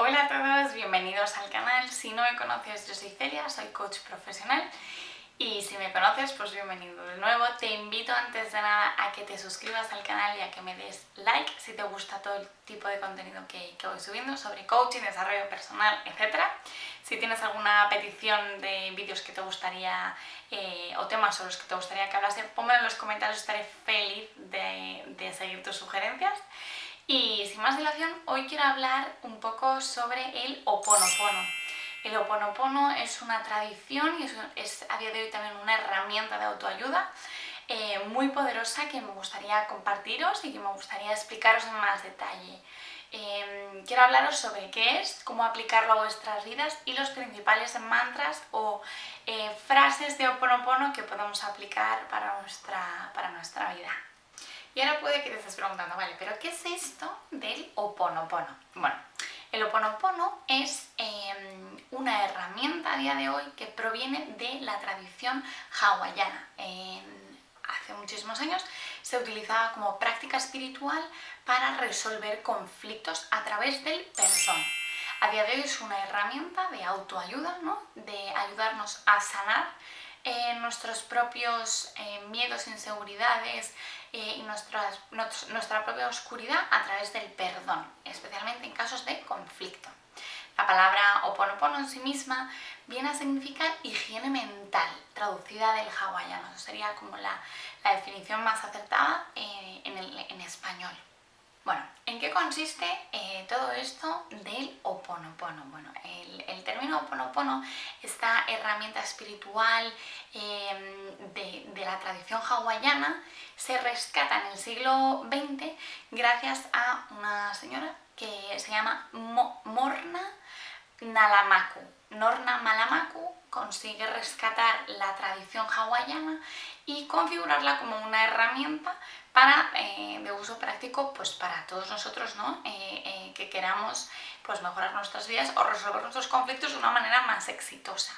Hola a todos, bienvenidos al canal. Si no me conoces, yo soy Celia, soy coach profesional y si me conoces, pues bienvenido de nuevo. Te invito antes de nada a que te suscribas al canal y a que me des like si te gusta todo el tipo de contenido que voy subiendo sobre coaching, desarrollo personal, etc. Si tienes alguna petición de vídeos que te gustaría o temas sobre los que te gustaría que hablase, pónmelo en los comentarios, estaré feliz de seguir tus sugerencias. Y sin más dilación, hoy quiero hablar un poco sobre el Ho'oponopono. El Ho'oponopono es una tradición y es a día de hoy también una herramienta de autoayuda muy poderosa que me gustaría compartiros y que me gustaría explicaros en más detalle. Quiero hablaros sobre qué es, cómo aplicarlo a vuestras vidas y los principales mantras o frases de Ho'oponopono que podemos aplicar para nuestra vida. Y ahora puede que te estés preguntando, vale, ¿pero qué es esto del Ho'oponopono? Bueno, el Ho'oponopono es una herramienta a día de hoy que proviene de la tradición hawaiana. Hace muchísimos años se utilizaba como práctica espiritual para resolver conflictos a través del perdón. A día de hoy es una herramienta de autoayuda, ¿no? De ayudarnos a sanar nuestros propios miedos, inseguridades y nuestra propia oscuridad a través del perdón, especialmente en casos de conflicto. La palabra Ho'oponopono en sí misma viene a significar higiene mental, traducida del hawaiano. Sería como la definición más acertada en español. Bueno, ¿en qué consiste todo esto del Ho'oponopono? Bueno, el término Ho'oponopono, esta herramienta espiritual de la tradición hawaiana, se rescata en el siglo XX gracias a una señora que se llama Morna Nalamaku. Norna Malamaku consigue rescatar la tradición hawaiana y configurarla como una herramienta de uso práctico pues para todos nosotros, ¿no? Que queramos pues mejorar nuestras vidas o resolver nuestros conflictos de una manera más exitosa.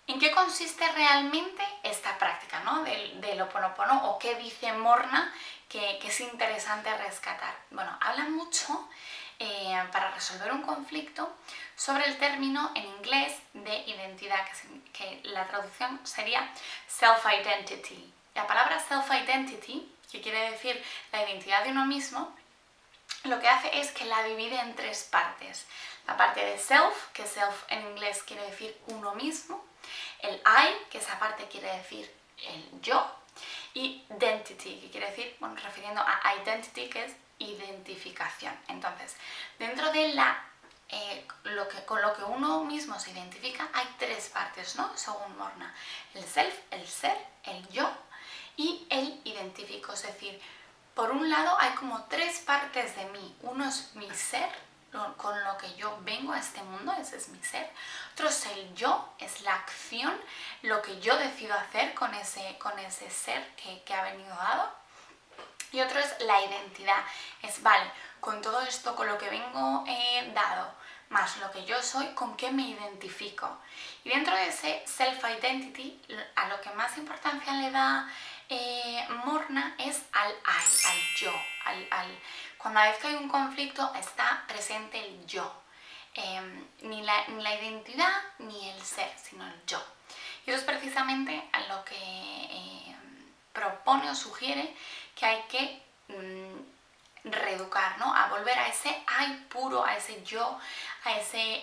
¿En qué consiste realmente esta práctica, ¿no? del Ho'oponopono, o qué dice Morna que es interesante rescatar? Bueno, habla mucho para resolver un conflicto sobre el término en inglés de identidad, que la traducción sería self-identity. La palabra self-identity, que quiere decir la identidad de uno mismo, lo que hace es que la divide en tres partes. La parte de self, que self en inglés quiere decir uno mismo, el I, que esa parte quiere decir el yo, y identity, que quiere decir, bueno, refiriendo a identity, que es identificación. Entonces, dentro de con lo que uno mismo se identifica, hay tres partes, ¿no? Según Morna: el self, el ser, el yo, y el identifico. Es decir, por un lado hay como tres partes de mí. Uno es mi ser, con lo que yo vengo a este mundo, ese es mi ser. Otro es el yo, es la acción, lo que yo decido hacer con ese ser que ha venido dado. Y otro es la identidad, es vale, con todo esto, con lo que vengo dado, más lo que yo soy, ¿con qué me identifico? Y dentro de ese self-identity, a lo que más importancia le da Morna es al I, al yo. Cuando a vez que hay un conflicto está presente el yo. Ni la identidad ni el ser, sino el yo. Y eso es precisamente a lo que propone o sugiere que hay que reeducar, ¿no? A volver a ese I puro, a ese yo, a ese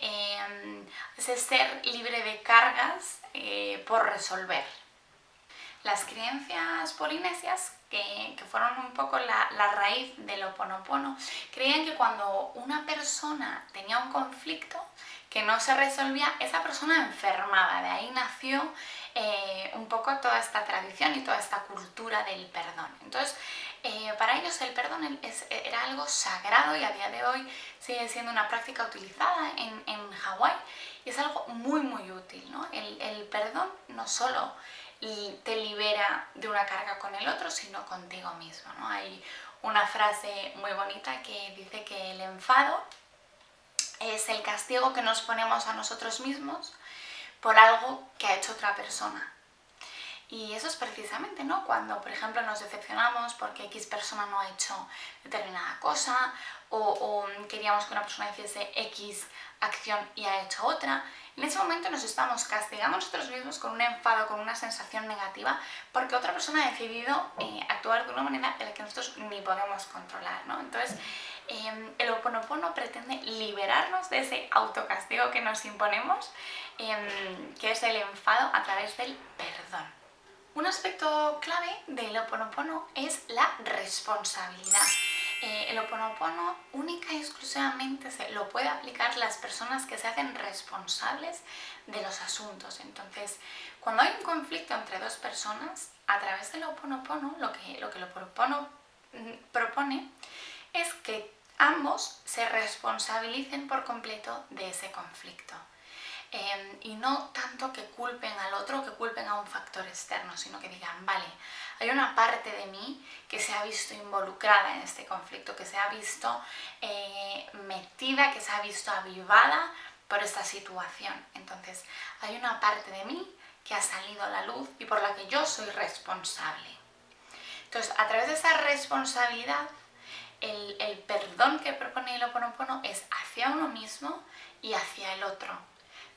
ser libre de cargas por resolver. Las creencias polinesias, que fueron un poco la raíz del Ho'oponopono, creían que cuando una persona tenía un conflicto que no se resolvía, esa persona enfermaba. De ahí nació un poco toda esta tradición y toda esta cultura del perdón. Entonces, para ellos el perdón era algo sagrado y a día de hoy sigue siendo una práctica utilizada en Hawái y es algo muy muy útil, ¿no? El perdón no solo te libera de una carga con el otro, sino contigo mismo, ¿no? Hay una frase muy bonita que dice que el enfado es el castigo que nos ponemos a nosotros mismos por algo que ha hecho otra persona. Y eso es precisamente, ¿no? Cuando, por ejemplo, nos decepcionamos porque X persona no ha hecho determinada cosa o queríamos que una persona hiciese X acción y ha hecho otra. En ese momento nos estamos castigando nosotros mismos con un enfado, con una sensación negativa, porque otra persona ha decidido actuar de una manera en la que nosotros ni podemos controlar, ¿no? Entonces, el Ho'oponopono pretende liberarnos de ese autocastigo que nos imponemos, que es el enfado a través del perdón. Un aspecto clave del Ho'oponopono es la responsabilidad. El Ho'oponopono única y exclusivamente se lo puede aplicar las personas que se hacen responsables de los asuntos. Entonces, cuando hay un conflicto entre dos personas, a través del Ho'oponopono, lo que el Ho'oponopono propone es que ambos se responsabilicen por completo de ese conflicto. Y no tanto que culpen al otro, que culpen a un factor externo, sino que digan, vale, hay una parte de mí que se ha visto involucrada en este conflicto, que se ha visto metida, que se ha visto avivada por esta situación. Entonces, hay una parte de mí que ha salido a la luz y por la que yo soy responsable. Entonces, a través de esa responsabilidad, el perdón que propone el Ho'oponopono es hacia uno mismo y hacia el otro.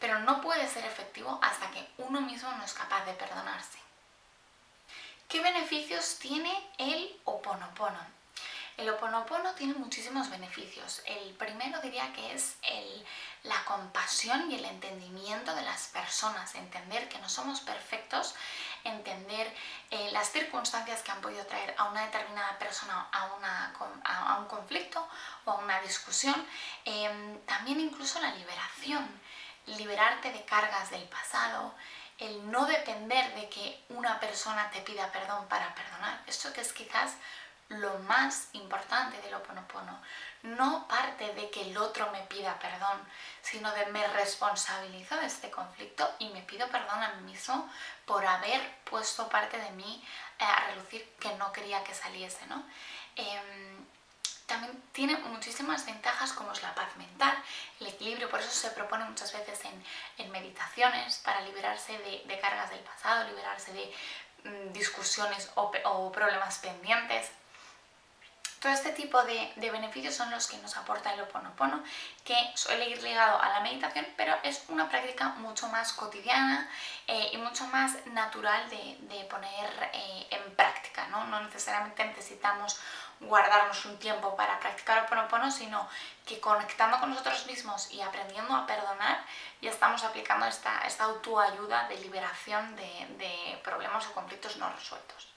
Pero no puede ser efectivo hasta que uno mismo no es capaz de perdonarse. ¿Qué beneficios tiene el Ho'oponopono? El Ho'oponopono tiene muchísimos beneficios. El primero diría que es la compasión y el entendimiento de las personas, entender que no somos perfectos, entender las circunstancias que han podido traer a una determinada persona a un conflicto o a una discusión. También incluso la liberación, liberarte de cargas del pasado, el no depender de que una persona te pida perdón para perdonar. Esto que es quizás lo más importante del Ho'oponopono. No parte de que el otro me pida perdón, sino de me responsabilizo de este conflicto y me pido perdón a mí mismo por haber puesto parte de mí a relucir que no quería que saliese, ¿no? También tiene muchísimas ventajas como es la paz mental, el equilibrio, por eso se propone muchas veces en meditaciones para liberarse de cargas del pasado, liberarse de discusiones o problemas pendientes. Todo este tipo de beneficios son los que nos aporta el Ho'oponopono, que suele ir ligado a la meditación, pero es una práctica mucho más cotidiana y mucho más natural de poner en práctica, ¿no? No necesariamente necesitamos guardarnos un tiempo para practicar Ho'oponopono, sino que conectando con nosotros mismos y aprendiendo a perdonar, ya estamos aplicando esta autoayuda de liberación de problemas o conflictos no resueltos.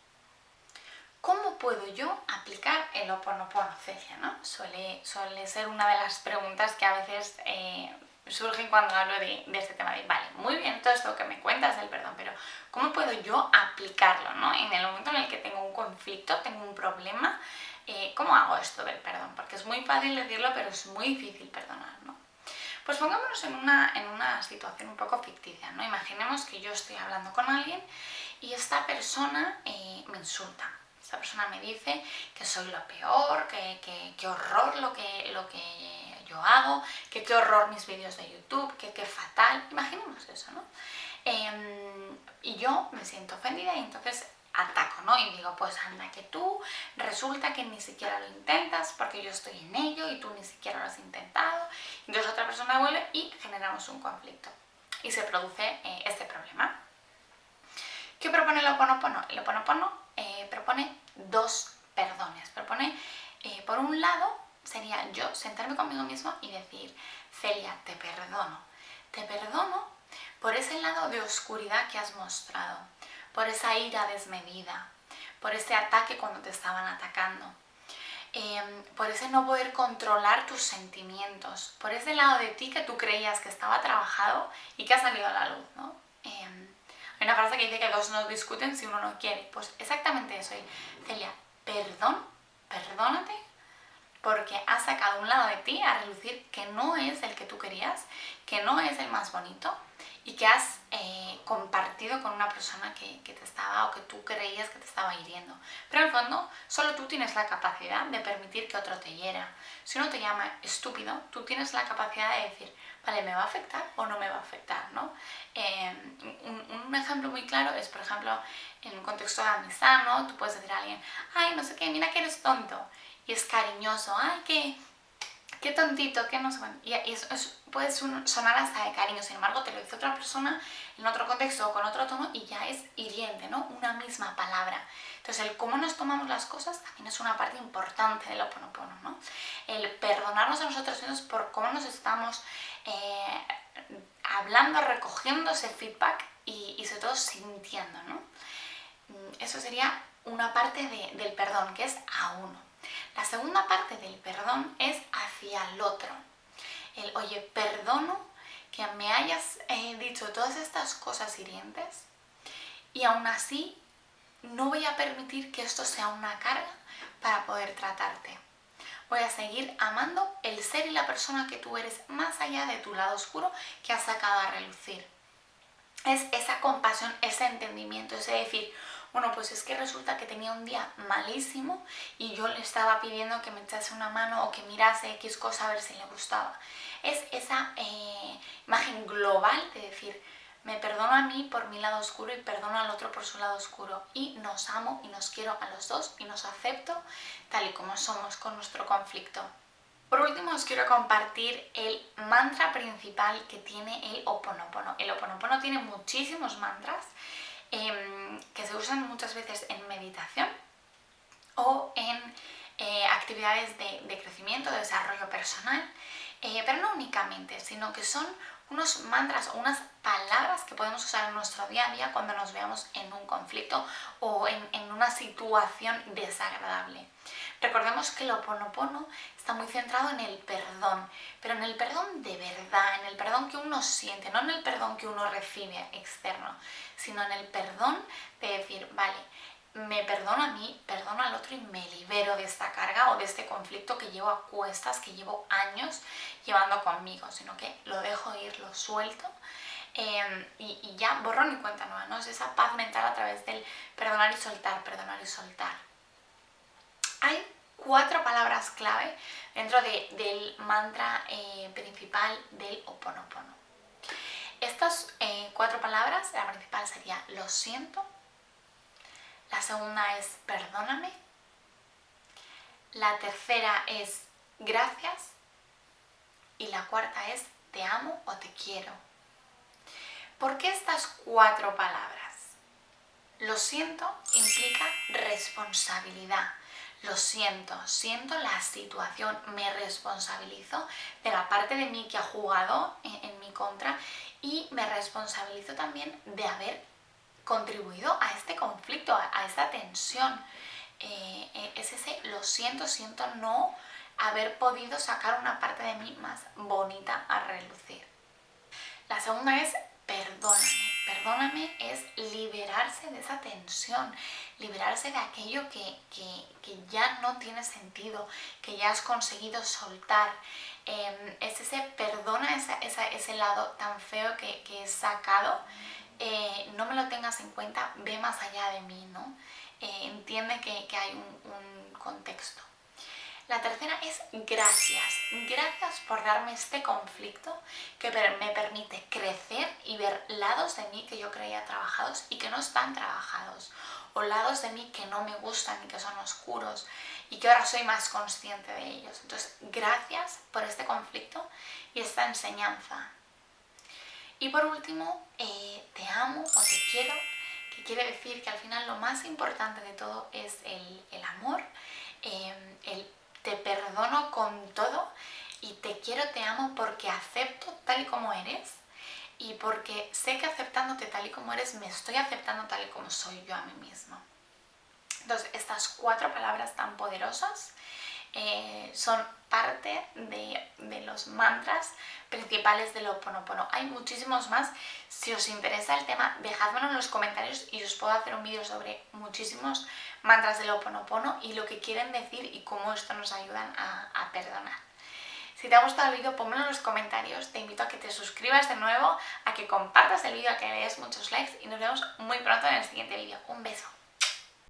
¿Cómo puedo yo aplicar el Ho'oponopono, Celia, ¿no? Suele ser una de las preguntas que a veces surgen cuando hablo de este tema de, vale, muy bien todo esto que me cuentas del perdón, pero ¿cómo puedo yo aplicarlo, ¿no? En el momento en el que tengo un conflicto, tengo un problema, ¿cómo hago esto del perdón? Porque es muy fácil decirlo, pero es muy difícil perdonar, ¿no? Pues pongámonos en una situación un poco ficticia, ¿no? Imaginemos que yo estoy hablando con alguien y esta persona me insulta. Esta persona me dice que soy lo peor, que horror lo que yo hago, que qué horror mis vídeos de YouTube, que qué fatal. Imaginemos eso, ¿no? Y yo me siento ofendida y entonces ataco, ¿no? Y digo, pues anda que tú, resulta que ni siquiera lo intentas porque yo estoy en ello y tú ni siquiera lo has intentado. Entonces otra persona vuelve y generamos un conflicto y se produce este problema. ¿Qué propone el Ho'oponopono? El Ho'oponopono propone dos perdones. Propone, por un lado, sería yo sentarme conmigo mismo y decir, Celia, te perdono. Te perdono por ese lado de oscuridad que has mostrado, por esa ira desmedida, por ese ataque cuando te estaban atacando, por ese no poder controlar tus sentimientos, por ese lado de ti que tú creías que estaba trabajado y que ha salido a la luz, ¿no? Hay una frase que dice que dos no discuten si uno no quiere. Pues exactamente eso. Celia, perdónate porque has sacado un lado de ti a relucir que no es el que tú querías, que no es el más bonito y que has compartido con una persona que te estaba o que tú creías que te estaba hiriendo. Pero en el fondo, solo tú tienes la capacidad de permitir que otro te hiera. Si uno te llama estúpido, tú tienes la capacidad de decir, vale, ¿me va a afectar o no me va a afectar? ¿No? Un ejemplo muy claro es, por ejemplo, en un contexto de amistad, ¿no? Tú puedes decir a alguien, ay, no sé qué, mira que eres tonto. Y es cariñoso, ay, qué tontito, qué no sé. Y eso puede sonar hasta de cariño, sin embargo te lo dice otra persona en otro contexto o con otro tono y ya es hiriente, ¿no? Una misma palabra. Entonces el cómo nos tomamos las cosas también es una parte importante del Ho'oponopono, ¿no? El perdonarnos a nosotros mismos por cómo nos estamos hablando, recogiendo ese feedback y sobre todo sintiendo, ¿no? Eso sería una parte del perdón, que es a uno. La segunda parte del perdón es hacia el otro. Oye, perdono que me hayas dicho todas estas cosas hirientes y aún así no voy a permitir que esto sea una carga para poder tratarte. Voy a seguir amando el ser y la persona que tú eres más allá de tu lado oscuro que has sacado a relucir. Es esa compasión, ese entendimiento, ese decir, bueno, pues es que resulta que tenía un día malísimo y yo le estaba pidiendo que me echase una mano o que mirase X cosa a ver si le gustaba. Es esa imagen global de decir, me perdono a mí por mi lado oscuro y perdono al otro por su lado oscuro y nos amo y nos quiero a los dos y nos acepto tal y como somos con nuestro conflicto. Por último, os quiero compartir el mantra principal que tiene el Ho'oponopono. El Ho'oponopono tiene muchísimos mantras que se usan muchas veces en meditación o en actividades de crecimiento, de desarrollo personal, pero no únicamente, sino que son unos mantras o unas palabras que podemos usar en nuestro día a día cuando nos veamos en un conflicto o en una situación desagradable. Recordemos que el Ho'oponopono está muy centrado en el perdón, pero en el perdón de verdad, en el perdón que uno siente, no en el perdón que uno recibe externo, sino en el perdón de decir, vale, me perdono a mí, perdono al otro y me libero de esta carga o de este conflicto que llevo a cuestas, que llevo años llevando conmigo, sino que lo dejo ir, lo suelto y ya borrón y cuenta nueva, ¿no? Es esa paz mental a través del perdonar y soltar, perdonar y soltar. Hay 4 palabras clave dentro del mantra principal del Ho'oponopono. Estas 4 palabras, la principal sería lo siento, la segunda es perdóname, la tercera es gracias y la cuarta es te amo o te quiero. ¿Por qué estas 4 palabras? Lo siento implica responsabilidad. Lo siento, siento la situación, me responsabilizo de la parte de mí que ha jugado en mi contra y me responsabilizo también de haber contribuido a este conflicto, a esta tensión. Es ese lo siento, siento no haber podido sacar una parte de mí más bonita a relucir. La segunda es perdóname. Perdóname es liberarse de esa tensión, liberarse de aquello que ya no tiene sentido, que ya has conseguido soltar. Es ese perdona ese lado tan feo que he sacado. No me lo tengas en cuenta, ve más allá de mí, ¿no? Entiende que hay un contexto. La tercera es gracias. Gracias por darme este conflicto que me permite crecer y ver lados de mí que yo creía trabajados y que no están trabajados. O lados de mí que no me gustan y que son oscuros y que ahora soy más consciente de ellos. Entonces, gracias por este conflicto y esta enseñanza. Y por último, te amo o te quiero, que quiere decir que al final lo más importante de todo es el amor, el te perdono con todo y te quiero, te amo porque acepto tal y como eres y porque sé que aceptándote tal y como eres me estoy aceptando tal y como soy yo a mí mismo. Entonces, estas 4 palabras tan poderosas son parte de los mantras principales del Ho'oponopono. Hay muchísimos más. Si os interesa el tema, dejadmelo en los comentarios y os puedo hacer un vídeo sobre muchísimos mantras del Ho'oponopono y lo que quieren decir y cómo esto nos ayudan a perdonar. Si te ha gustado el vídeo, pónmelo en los comentarios. Te invito a que te suscribas de nuevo, a que compartas el vídeo, a que le des muchos likes y nos vemos muy pronto en el siguiente vídeo. Un beso.